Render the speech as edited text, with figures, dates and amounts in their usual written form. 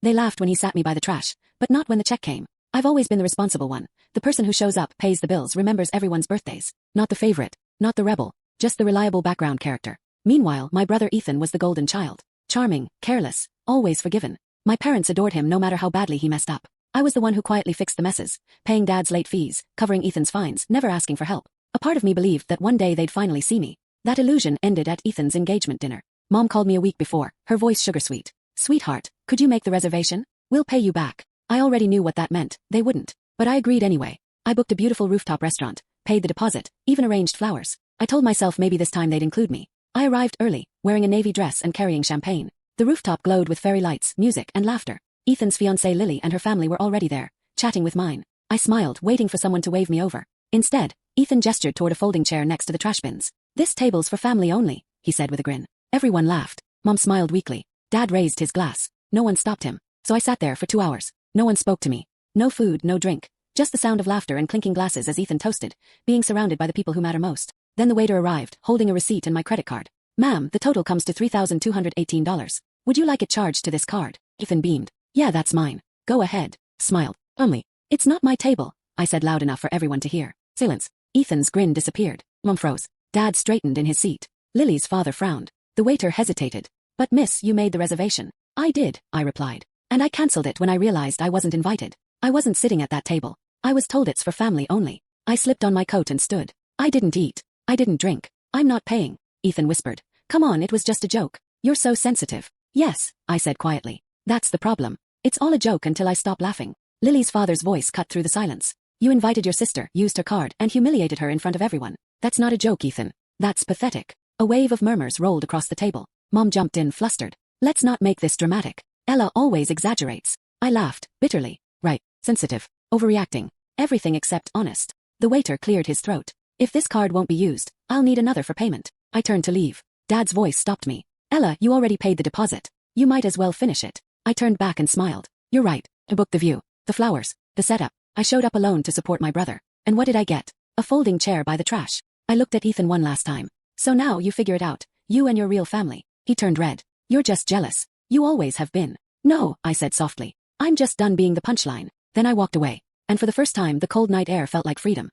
They laughed when he sat me by the trash, but not when the check came. I've always been the responsible one. The person who shows up, pays the bills, remembers everyone's birthdays. Not the favorite, not the rebel, just the reliable background character. Meanwhile, my brother Ethan was the golden child. Charming, careless, always forgiven. My parents adored him no matter how badly he messed up. I was the one who quietly fixed the messes, paying Dad's late fees, covering Ethan's fines, never asking for help. A part of me believed that one day they'd finally see me. That illusion ended at Ethan's engagement dinner. Mom called me a week before, her voice sugar-sweet. "Sweetheart, could you make the reservation? We'll pay you back." I already knew what that meant, they wouldn't. But I agreed anyway. I booked a beautiful rooftop restaurant, paid the deposit, even arranged flowers. I told myself maybe this time they'd include me. I arrived early, wearing a navy dress and carrying champagne. The rooftop glowed with fairy lights, music, and laughter. Ethan's fiancée Lily and her family were already there, chatting with mine. I smiled, waiting for someone to wave me over. Instead, Ethan gestured toward a folding chair next to the trash bins. "This table's for family only," he said with a grin. Everyone laughed. Mom smiled weakly. Dad raised his glass. No one stopped him. So I sat there for 2 hours. No one spoke to me. No food, no drink. Just the sound of laughter and clinking glasses as Ethan toasted, being surrounded by the people who matter most. Then the waiter arrived, holding a receipt and my credit card. "Ma'am, the total comes to $3,218. Would you like it charged to this card?" Ethan beamed. "Yeah, that's mine. Go ahead." Smiled. "Only, it's not my table," I said loud enough for everyone to hear. Silence. Ethan's grin disappeared. Mom froze. Dad straightened in his seat. Lily's father frowned. The waiter hesitated. "But miss, you made the reservation." "I did," I replied. "And I cancelled it when I realized I wasn't invited. I wasn't sitting at that table. I was told it's for family only." I slipped on my coat and stood. "I didn't eat. I didn't drink. I'm not paying," Ethan whispered. "Come on, it was just a joke. You're so sensitive." "Yes," I said quietly. "That's the problem. It's all a joke until I stop laughing." Lily's father's voice cut through the silence. "You invited your sister, used her card, and humiliated her in front of everyone. That's not a joke, Ethan. That's pathetic." A wave of murmurs rolled across the table. Mom jumped in, flustered. "Let's not make this dramatic. Ella always exaggerates." I laughed, bitterly. "Right, sensitive, overreacting, everything except honest." The waiter cleared his throat. "If this card won't be used, I'll need another for payment." I turned to leave. Dad's voice stopped me. "Ella, you already paid the deposit. You might as well finish it." I turned back and smiled. "You're right. I booked the view, the flowers, the setup. I showed up alone to support my brother. And what did I get? A folding chair by the trash." I looked at Ethan one last time. "So now you figure it out, you and your real family." He turned red. "You're just jealous. You always have been." "No," I said softly. "I'm just done being the punchline." Then I walked away. And for the first time the cold night air felt like freedom.